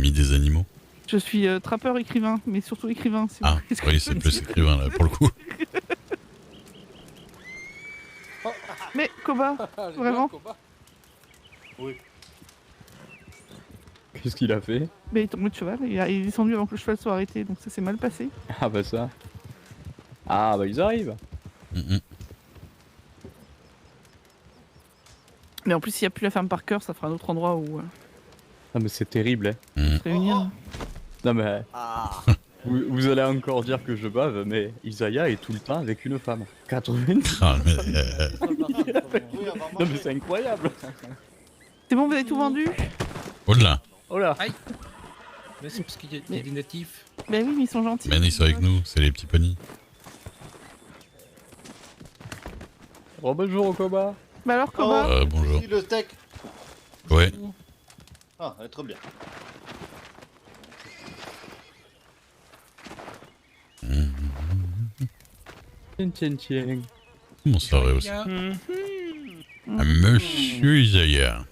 Ami des animaux. Je suis trappeur écrivain, mais surtout écrivain. Si Ah, oui, c'est plus écrivain là pour le coup. Mais Koba, vraiment. Oui. Qu'est-ce qu'il a fait? Mais il est tombé de cheval, il est descendu avant que le cheval soit arrêté, donc ça s'est mal passé. Ah bah ça. Ah bah ils arrivent. Mhm. Mais en plus, s'il n'y a plus la ferme par cœur, ça fera un autre endroit où Ah mais c'est terrible hein. Mhm. se réunir. Non mais Ah. vous allez encore dire que je bave, mais Isaiah est tout le temps avec une femme. 90. Ah, mais, Oui, avant Non mais c'est incroyable. C'est bon, vous avez tout vendu? oh là, Oh là. Mais c'est parce qu'il y a des natifs. Bah oui, mais ils sont gentils. Ben ils sont avec nous, c'est les petits ponis. Oh bonjour Okoba. Bah alors Koba, Bonjour. Si, le steak. Ouais. Ah, elle est trop bien. Tiens tiens tiens. Bonsoir aussi. Isaiah. Ah, Monsieur Isaiah.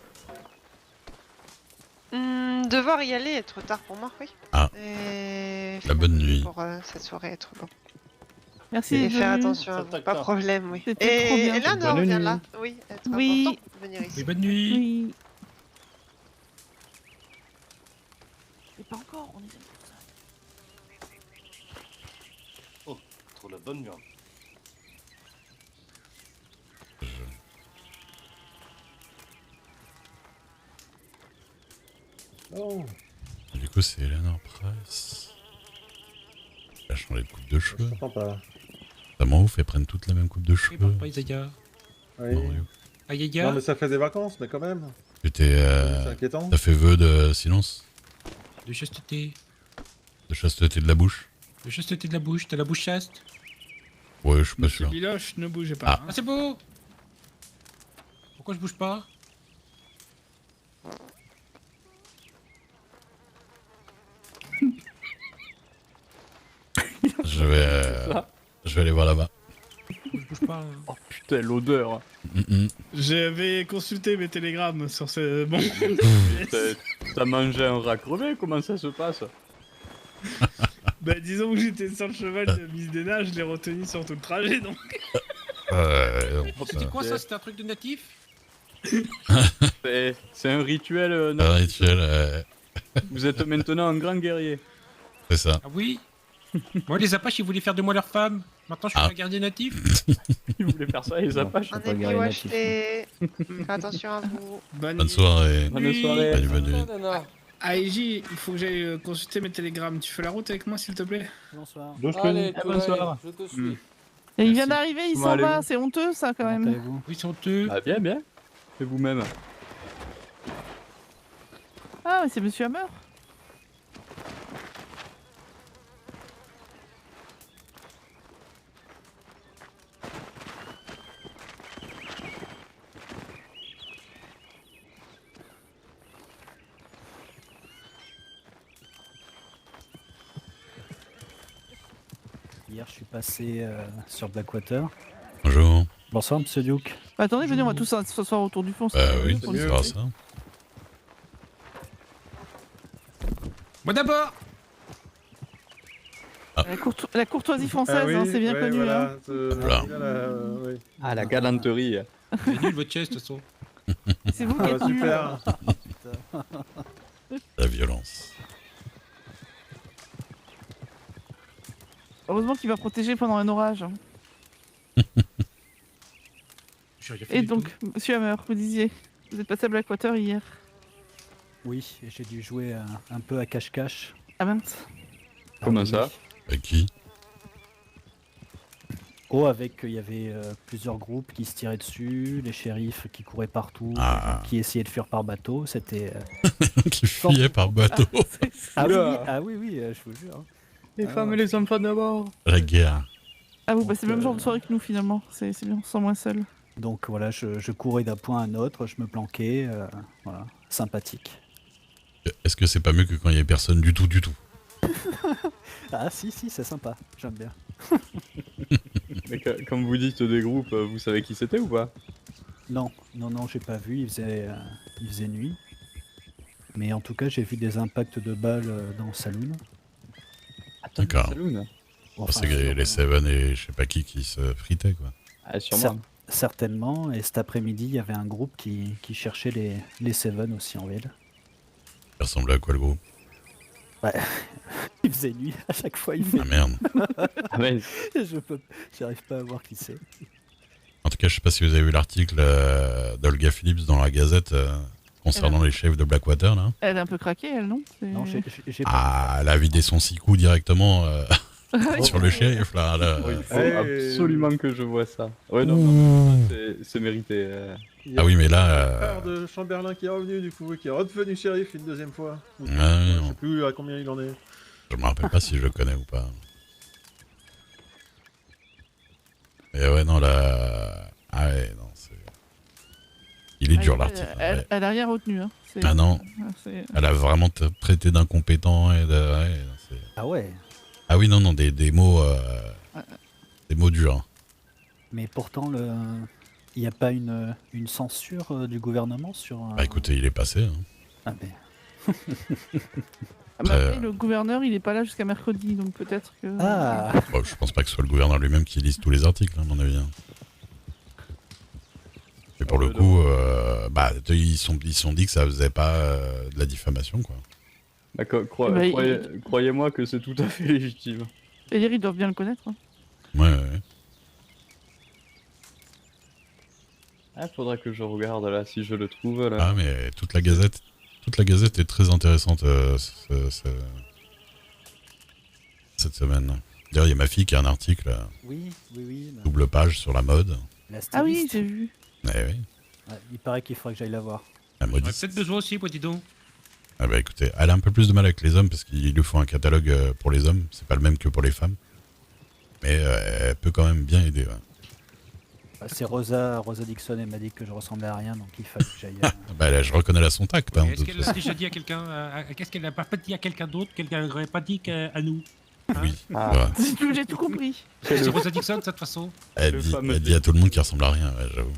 Devoir y aller, être tard pour moi, oui. Ah. Et La bonne nuit. pour cette soirée être bon. merci Et d'être faire venu. attention à Ça vous, tac pas de pas. problème, oui. C'était trop bien. Et là, Bonne on revient nuit. là. Oui, être Oui. important de venir ici. Oui, bonne nuit. Oui. Mais pas encore, on est bien pour ça. Trop la bonne viande. Oh, Du coup, c'est Eleanor Price. Elle a changé de coupe de cheveux. je comprends pas. Ça m'en ouf, elles prennent toutes la même coupe de Oui, cheveux. parle pas Isaiah. Oui. Mario. Aïe aïe Non, aïe. mais ça fait des vacances, mais quand même. Tu t'es, C'est inquiétant. t'as fait vœu de silence, De chasteté. de chasteté de la bouche. De chasteté de la bouche. T'as la bouche chaste. Ouais, je suis pas Monsieur sûr. Biloche, ne bougez pas. Ah. hein. Ah, c'est beau. Pourquoi je bouge pas? Je vais aller voir là-bas. Pourquoi je bouge pas? Hein. Oh putain l'odeur. Mhm. J'avais consulté mes télégrammes sur ce... Bon, T'as mangé un rat crevé, comment ça se passe? bah disons que j'étais sur le cheval de Miss Dena, je l'ai retenu sur tout le trajet, donc... Non, C'était quoi ça? C'était un truc de natif? C'est un rituel. un rituel, Vous êtes maintenant un grand guerrier. c'est ça. Ah oui. Moi, les Apaches, ils voulaient faire de moi leur femme. Maintenant, je suis Ah. un gardien natif. Ils voulaient faire ça les Apaches. On est plus acheté. Faites attention à vous. Bonne soirée. Bonne soirée. Salut, bonne nuit. AIJ, il faut que j'aille consulter mes télégrammes. Tu fais la route avec moi, s'il te plaît? Bonsoir. Allez, bonsoir. Je te suis. Et il Merci. vient d'arriver, il Comment s'en va, allez-vous c'est honteux ça quand Comment même. allez-vous? Oui, ils sont honteux. Ah bien bien. Et vous-même. Ah, mais c'est Monsieur Hammer. Hier, je suis passé sur Blackwater. Bonjour. Bonsoir, monsieur Duke. Bah, attendez, venez, on va tous s'asseoir autour du fond. Oui, pour c'est discuter. pas ça. Moi d'abord. La courtoisie française, hein, c'est bien connu. Hein. Voilà. Oui. Ah la galanterie. C'est nul votre chest, de toute façon. C'est vous qui Ah, êtes nuls. super. La violence. Heureusement qu'il va protéger pendant un orage. J'ai rien fait Et du donc, Monsieur Hammer, vous disiez, vous êtes passé à Blackwater hier. Oui, et j'ai dû jouer un peu à cache-cache. Ah mince. Comment oui. ça? Avec qui? Oh, avec, il y avait plusieurs groupes qui se tiraient dessus, les shérifs qui couraient partout, Ah. qui essayaient de fuir par bateau. C'était. Qui fuyait par bateau. Ah oui, Oula. oui, je vous jure. Les Ah femmes ouais. et les enfants d'abord. La guerre. Ah, vous passez le même Donc, genre de soirée que nous finalement. C'est bien, on se sent moins seul. Donc voilà, je courais d'un point à un autre, je me planquais. Voilà, sympathique. Est-ce que c'est pas mieux que quand il y a personne du tout, du tout? Ah si, c'est sympa, j'aime bien. Mais comme vous dites des groupes, vous savez qui c'était ou pas? Non, j'ai pas vu, il faisait nuit. Mais en tout cas, j'ai vu des impacts de balles dans le saloon. Attends, D'accord. Saloon. Enfin, C'est sur, les Seven et je sais pas qui se fritaient, quoi. Ah, sûrement. certainement. Et cet après-midi, il y avait un groupe qui cherchait les Seven aussi en ville. Ça ressemblait à quoi le groupe? Il faisait nuit à chaque fois. Il fait. Ah merde. Ah ouais, J'arrive pas à voir qui c'est. En tout cas, je sais pas si vous avez vu l'article d'Olga Phillips dans la Gazette concernant les chefs de Blackwater, là. Elle est un peu craquée, elle, non? Non, j'ai pas. Ah, elle a vidé son 6 coups directement sur le shérif, là. il faut Hey. absolument que je vois ça. Ouais, non, c'est mérité. Il y a Ah oui, mais le là... frère de Chamberlain qui est revenu, du coup, et qui est redevenu shérif une deuxième fois. Ouais, Je sais plus à combien il en est. je me rappelle pas si je le connais ou pas. Et ouais, non, là... Ah ouais, non, c'est... Il est dur, l'article. Ouais. Elle a rien retenu. Hein. Ah non, C'est- elle a vraiment traité d'incompétent et de... ouais, non, c'est- Ah ouais. Ah oui, non, non, des mots... des mots durs. Mais pourtant, il n'y a pas une censure du gouvernement sur. Bah écoutez, il est passé. Hein. Ah, mais... Ah, mais après, le gouverneur, il est pas là jusqu'à mercredi, donc peut-être que. Ah. Bon, je pense pas que ce soit le gouverneur lui-même qui lise tous les articles, à mon avis. Hein. Et pour le coup, bah, ils se sont dit que ça faisait pas de la diffamation, quoi. Bah, Bah, croyez-moi que c'est tout à fait légitime. C'est-à-dire, ils doivent bien le connaître. Hein. Ouais, ouais. Ah, faudra que je regarde là si je le trouve là. Ah, mais toute la Gazette est très intéressante cette semaine. D'ailleurs, il y a ma fille qui a un article, Oui. double page sur la mode. La Ah oui, styliste. j'ai vu. Eh oui, Ouais, il paraît qu'il faudrait que j'aille la voir. la J'aurais modiste. peut-être besoin aussi, moi, dis donc. Ah bah écoutez, elle a un peu plus de mal avec les hommes parce qu'ils lui font un catalogue pour les hommes, c'est pas le même que pour les femmes. Mais elle peut quand même bien aider. Ouais. C'est Rosa Dixon, elle m'a dit que je ressemblais à rien, donc il fallait que j'aille. Ah bah là, je reconnais là son tact. Hein, de Est-ce toute qu'elle l'a façon. déjà dit à quelqu'un qu'est-ce qu'elle n'a pas dit à quelqu'un d'autre qu'elle n'aurait pas dit qu'à nous? Oui, Ah. c'est vrai. J'ai tout compris. C'est Rosa Dixon, de toute façon. Elle Le dit, fameux elle dit à tout le monde qu'il ressemble à rien, ouais, j'avoue.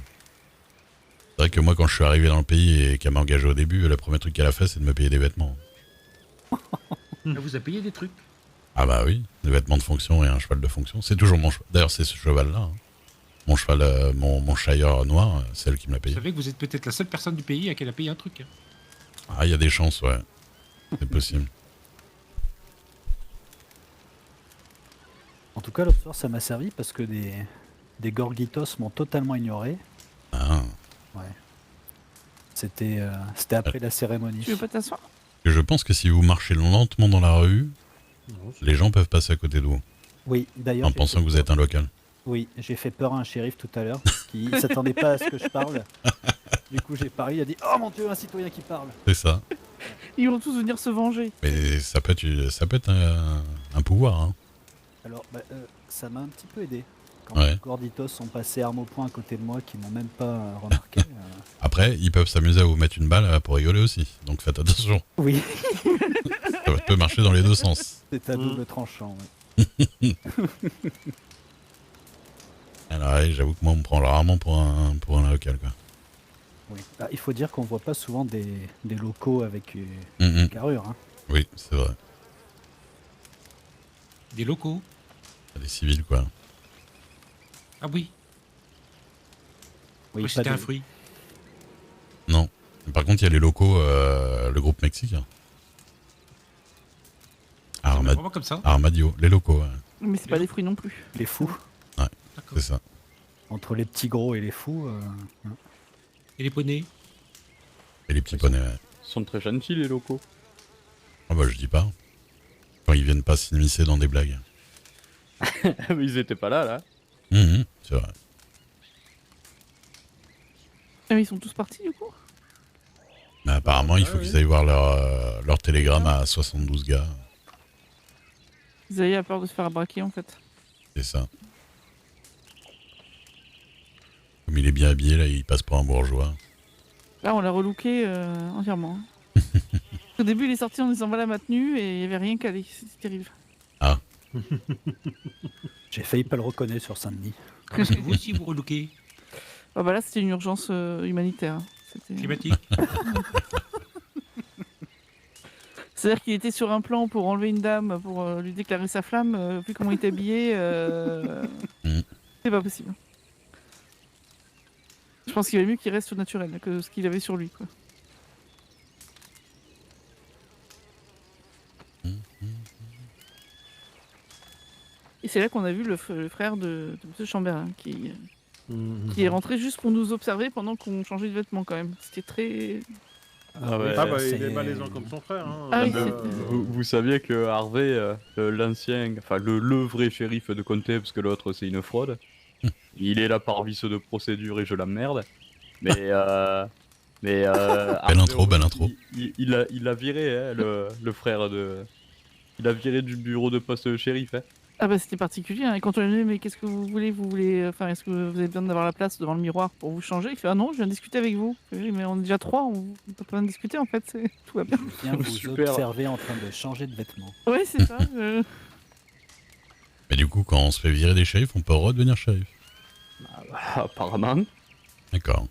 C'est vrai que moi, quand je suis arrivé dans le pays et qu'elle m'a engagé au début, le premier truc qu'elle a fait, c'est de me payer des vêtements. Elle vous a payé des trucs. Ah bah oui, des vêtements de fonction et un cheval de fonction. C'est toujours mon cheval. D'ailleurs, c'est ce cheval-là. Hein. Mon cheval, mon Shire noir, c'est elle qui me l'a Vous payé. savez que vous êtes peut-être la seule personne du pays à qui elle a payé un truc. Hein. Ah, il y a des chances, ouais. C'est possible. En tout cas, l'autre soir, ça m'a servi parce que des Gorgitos m'ont totalement ignoré. Ah. C'était après la cérémonie. Tu veux pas t'asseoir? Et je pense que si vous marchez lentement dans la rue, Non, c'est- les gens peuvent passer à côté de vous, Oui, d'ailleurs. en j'ai pensant fait que vous peur. êtes un local. Oui, j'ai fait peur à un shérif tout à l'heure parce qu'il s'attendait pas à ce que je parle. Du coup, j'ai parlé, il a dit « Oh mon Dieu, un citoyen qui parle !» C'est ça. Ils vont tous venir se venger. Mais ça peut être un pouvoir, hein. Alors, ça m'a un petit peu aidé. Quand Ouais. les Gorditos sont passés armes au poing à côté de moi, qui m'ont même pas remarqué. Après, ils peuvent s'amuser à vous mettre une balle pour rigoler aussi. Donc faites attention. Oui, Ça peut marcher dans les deux sens. c'est à double tranchant. Alors, ouais, j'avoue que moi, on me prend rarement pour un local, quoi. Oui. Ah, il faut dire qu'on voit pas souvent des locaux avec une Mhm. carrure. Hein. Oui, c'est vrai. Des locaux. Des civils, quoi. Ah oui, Oui, moi, pas c'était un des- fruit. Non. Par contre, il y a les locaux, le groupe mexicain. Vraiment comme ça. Armadio, les locaux, ouais. Mais c'est pas des fruits non plus. Les fous. D'accord. C'est ça. Entre les petits gros et les fous. Et les poneys. Et les petits poneys, ouais. Ils sont très gentils les locaux. Ah bah, je dis pas. Quand ils viennent pas s'immiscer dans des blagues. Mais ils étaient pas là. Mhm, c'est vrai. Ah, mais ils sont tous partis du coup. Mais apparemment, il faut Ah, qu'ils oui. aillent voir leur télégramme à 72 gars. Isaïe a peur de se faire braquer en fait. C'est ça. Comme il est bien habillé, là, il passe pour un bourgeois. Là, on l'a relooké entièrement. Au début, il est sorti en disant voilà ma tenue et il y avait rien calé. C'était terrible. J'ai failli pas le reconnaître sur Saint-Denis. Parce que vous aussi, vous relookez. Ah bah là, c'était une urgence humanitaire. Hein. C'était- Climatique. C'est-à-dire qu'il était sur un plan pour enlever une dame, pour lui déclarer sa flamme, vu comment il était habillé, c'est pas possible. Je pense qu'il valait mieux qu'il reste au naturel que ce qu'il avait sur lui, quoi. Et c'est là qu'on a vu le frère de M. Chambérin qui est rentré juste pour nous observer pendant qu'on changeait de vêtements quand même. C'était très... Ah ouais. Ah bah il c'est- est malaisant comme son frère. Hein. Ah oui, Vous saviez que Harvey, l'ancien, enfin le vrai shérif de comté, parce que l'autre c'est une fraude, il est là par vice de procédure et je l'emmerde. Mais Belle Harvey, intro, belle intro. Il a viré hein, le frère de. Il a viré du bureau de poste de shérif. Hein. Ah bah c'était particulier, hein. Et quand on lui a dit mais qu'est-ce que vous voulez, enfin est-ce que vous avez besoin d'avoir la place devant le miroir pour vous changer? Il fait ah non, je viens discuter avec vous. Je fais, oui, mais on est déjà 3, on peut pas besoin de discuter en fait, tout va bien. Je viens vous Super. observer en train de changer de vêtements. Oui c'est ça. Mais du coup, quand on se fait virer des shérifs, on peut redevenir shérif. Apparemment. D'accord.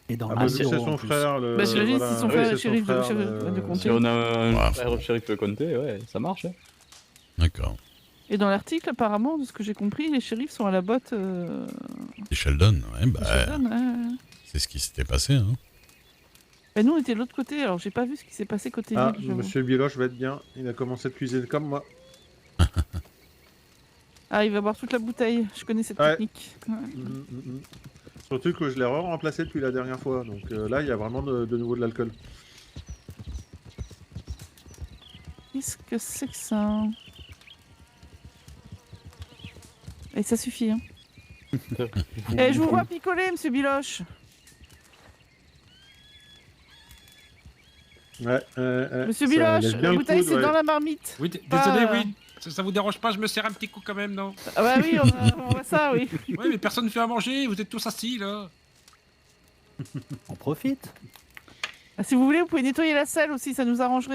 Et dans Ah le bah vu que bureau, c'est en son plus. frère. Le... Bah, j'imagine si son oui, frère c'est est shérif de- frère, de comté. Si on a un Ouais, frère shérif de comté, ouais, ça marche. Hein. D'accord. Et dans l'article apparemment, de ce que j'ai compris, les shérifs sont à la botte Et Sheldon, ouais, de bah, Sheldon, hein. c'est ce qui s'était passé. Hein. Et nous on était de l'autre côté, alors j'ai pas vu ce qui s'est passé côté Ah, ville. j'avoue. monsieur Biloche va être bien. Il a commencé de cuisiner comme moi. Ah il va boire toute la bouteille, je connais cette Ouais. technique. Ouais. Surtout que je l'ai remplacé depuis la dernière fois. Donc là, il y a vraiment de nouveau de l'alcool. Qu'est-ce que c'est que ça? Et ça suffit, hein. Eh, je vous vois picoler, monsieur Biloche. Ouais, Monsieur ça Biloche, lève bien la le bouteille coude, c'est ouais. dans la marmite. Oui, Pas, désolé, oui. Ça vous dérange pas, je me sers un petit coup quand même, non? Ah bah oui, on voit ça, oui. Ouais, mais personne ne fait à manger, vous êtes tous assis là. On profite. Ah, si vous voulez, vous pouvez nettoyer la selle aussi, ça nous arrangerait.